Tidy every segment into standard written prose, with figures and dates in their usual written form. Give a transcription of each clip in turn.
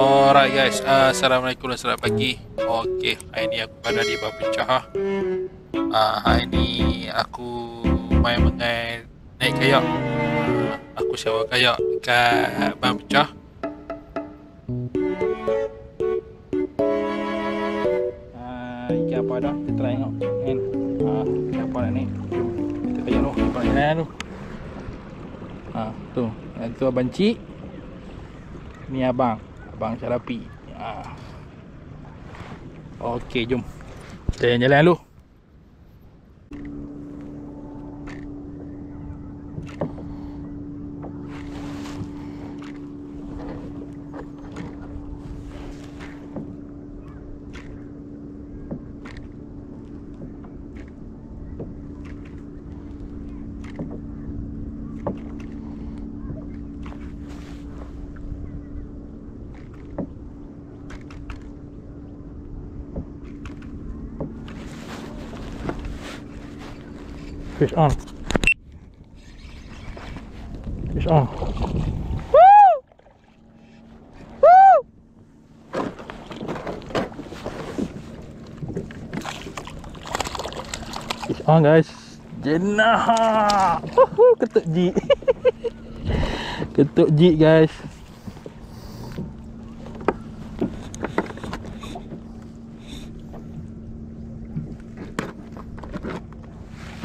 Alright guys, Assalamualaikum dan selamat pagi. Okey, hari ni aku berada di Bapecah. Hari ni aku main naik kayak. Aku sewa kayak kat Bapecah. Ikan apa dah? Kita try tengok kan. Ikan apa dah ni? Jom kita kayak dulu. Kita jalan dulu. Tu. Yang tu abang Cik. Ni abang Syarapi. Okey, jom. Kita jalan dulu. Fish on. Fish on. Woo! Woo! Fish on guys. Jenah. Ketuk jig. Ketuk jig guys.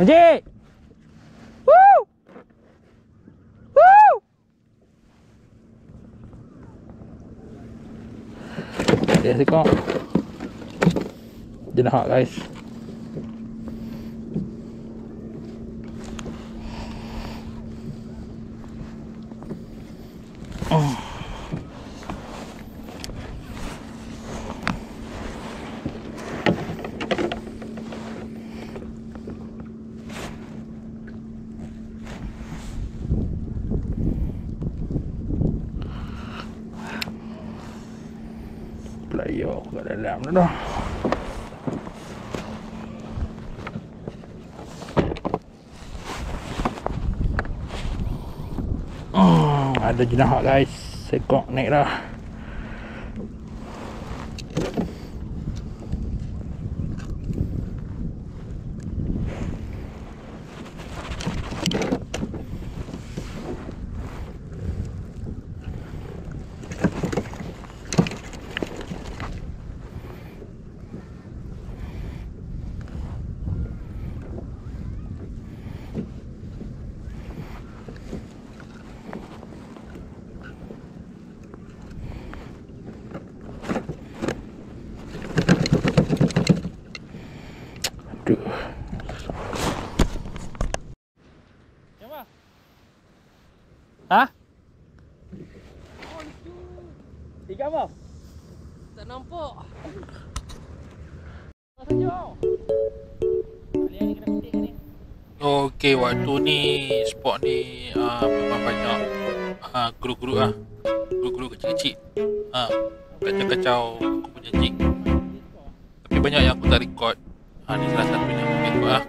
Encik! Woo! Woo! Dia sekok. Jenah guys. Player aku kat dalam dah. Ada jenah guys. Sekok naik dah. Hah? Ikan apa? Tak nampak. Okey, waktu ni spot ni memang banyak grup-grup lah. Grup-grup kecil-kecil. Kacau-kacau aku punya jig. Tapi banyak yang aku tak record. Ni salah satunya aku record lah.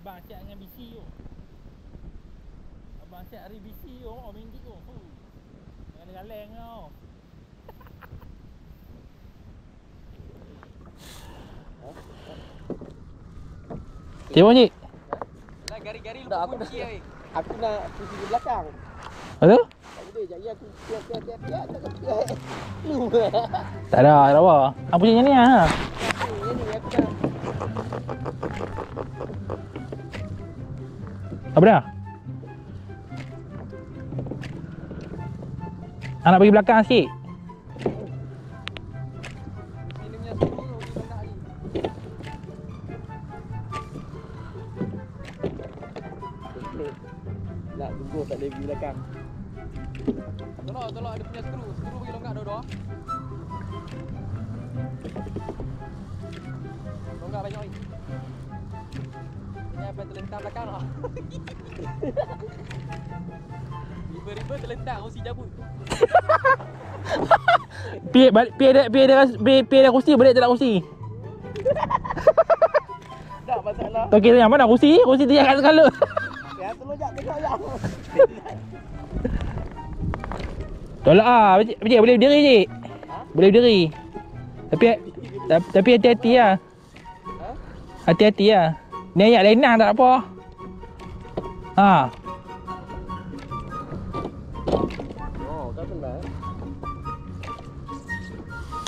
Abang siap dengan BC tu. Abang siap hari BC tu, main gig tu. Jangan galeng kau. Cik Cik. Lah gari-gari lupa kunci ai. Aku nak kursi di belakang. Ada? Tak boleh, jadi aku tiap tak kepia. Lu. Tak ada apa. Apa punya ni ah? Ini aku nak. Apa dia? Nak pergi belakang sikit. Ini punya skru ni nak ni. Nak tunggu tak boleh pergi belakang. Tolong ada punya skru. Skru bagi longkak dua-dua. Longkak banyak ni. Jangan sampai terlentak belakang lah. Riba-riba terlentak, kursi cabut. Pi ada kursi, balik tak ada kursi. Tak masalah. Okey, yang mana kursi? Kursi tu yang kat segala. Ya, selojak tengok yang. Tolak ah, Cik boleh berdiri Cik. Boleh berdiri. Tapi hati-hati lah. Hati-hati lah. Ni ayat lenang tak apa. Ha. Oh, kau tenang.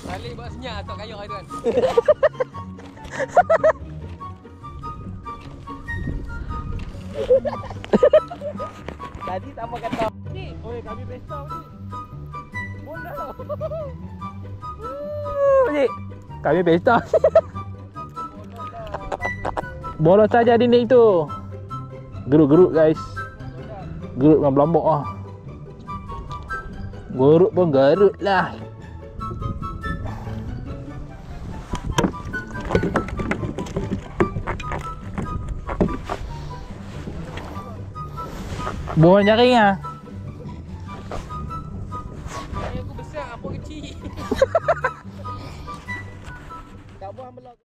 Balik buat senyap atok kayak tu kan. Tadi sama kata. Oi, kami pesta ni. Bola lah. Cik. Kami pesta. Bolos saja dinding tu. Gerut-gerut guys. Gerut dengan Lombok ah. Gerut pun gerut lah. Buang jaring ah. Ayah aku besar, apa kecil. Tak buang belak.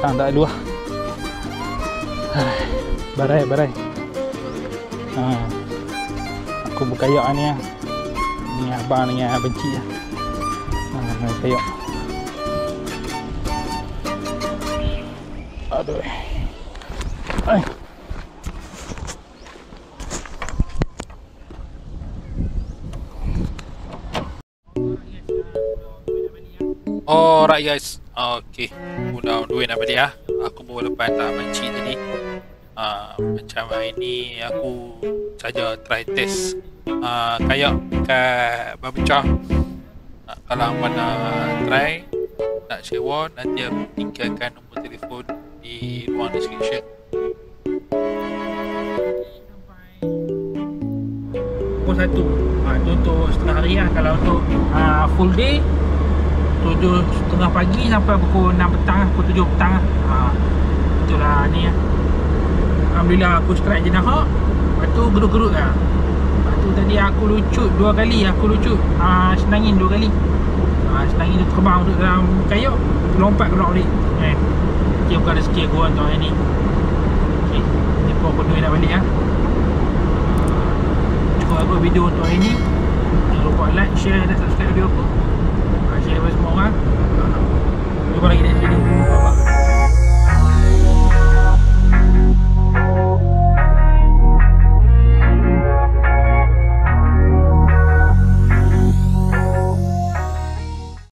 Tak ada luah. Barai. Ha. Aku berkayak ni ah. Ni abang dengan benci ah. Ha, kayak. Aduh. Ai. Alright guys. Okay. Udah duit nak balik ah. Aku baru lepas tak mancing tadi. Macam hari ni aku saja try test kayak kat Babecah. Kalau abang nak try, nak sewa, nanti aku tinggalkan nombor telefon di ruang description. Pukul 1 itu untuk setengah hari lah. Kalau untuk full day 7.30 pagi sampai pukul 6 petang lah, pukul 7 petang lah. Itulah ni lah. Alhamdulillah aku strike je nahak. Lepas tu gerut-gerut lah. Lepas tu tadi tadi aku lucut 2 kali. Aku lucut senangin 2 kali. Senangin tu terbang masuk dalam kayak, lompat keluar balik. Okay, bukan rezeki aku untuk hari ni. Okay, ni pun aku nak balik lah. Cukup aku video untuk hari ni. Jangan lupa like, share dan subscribe.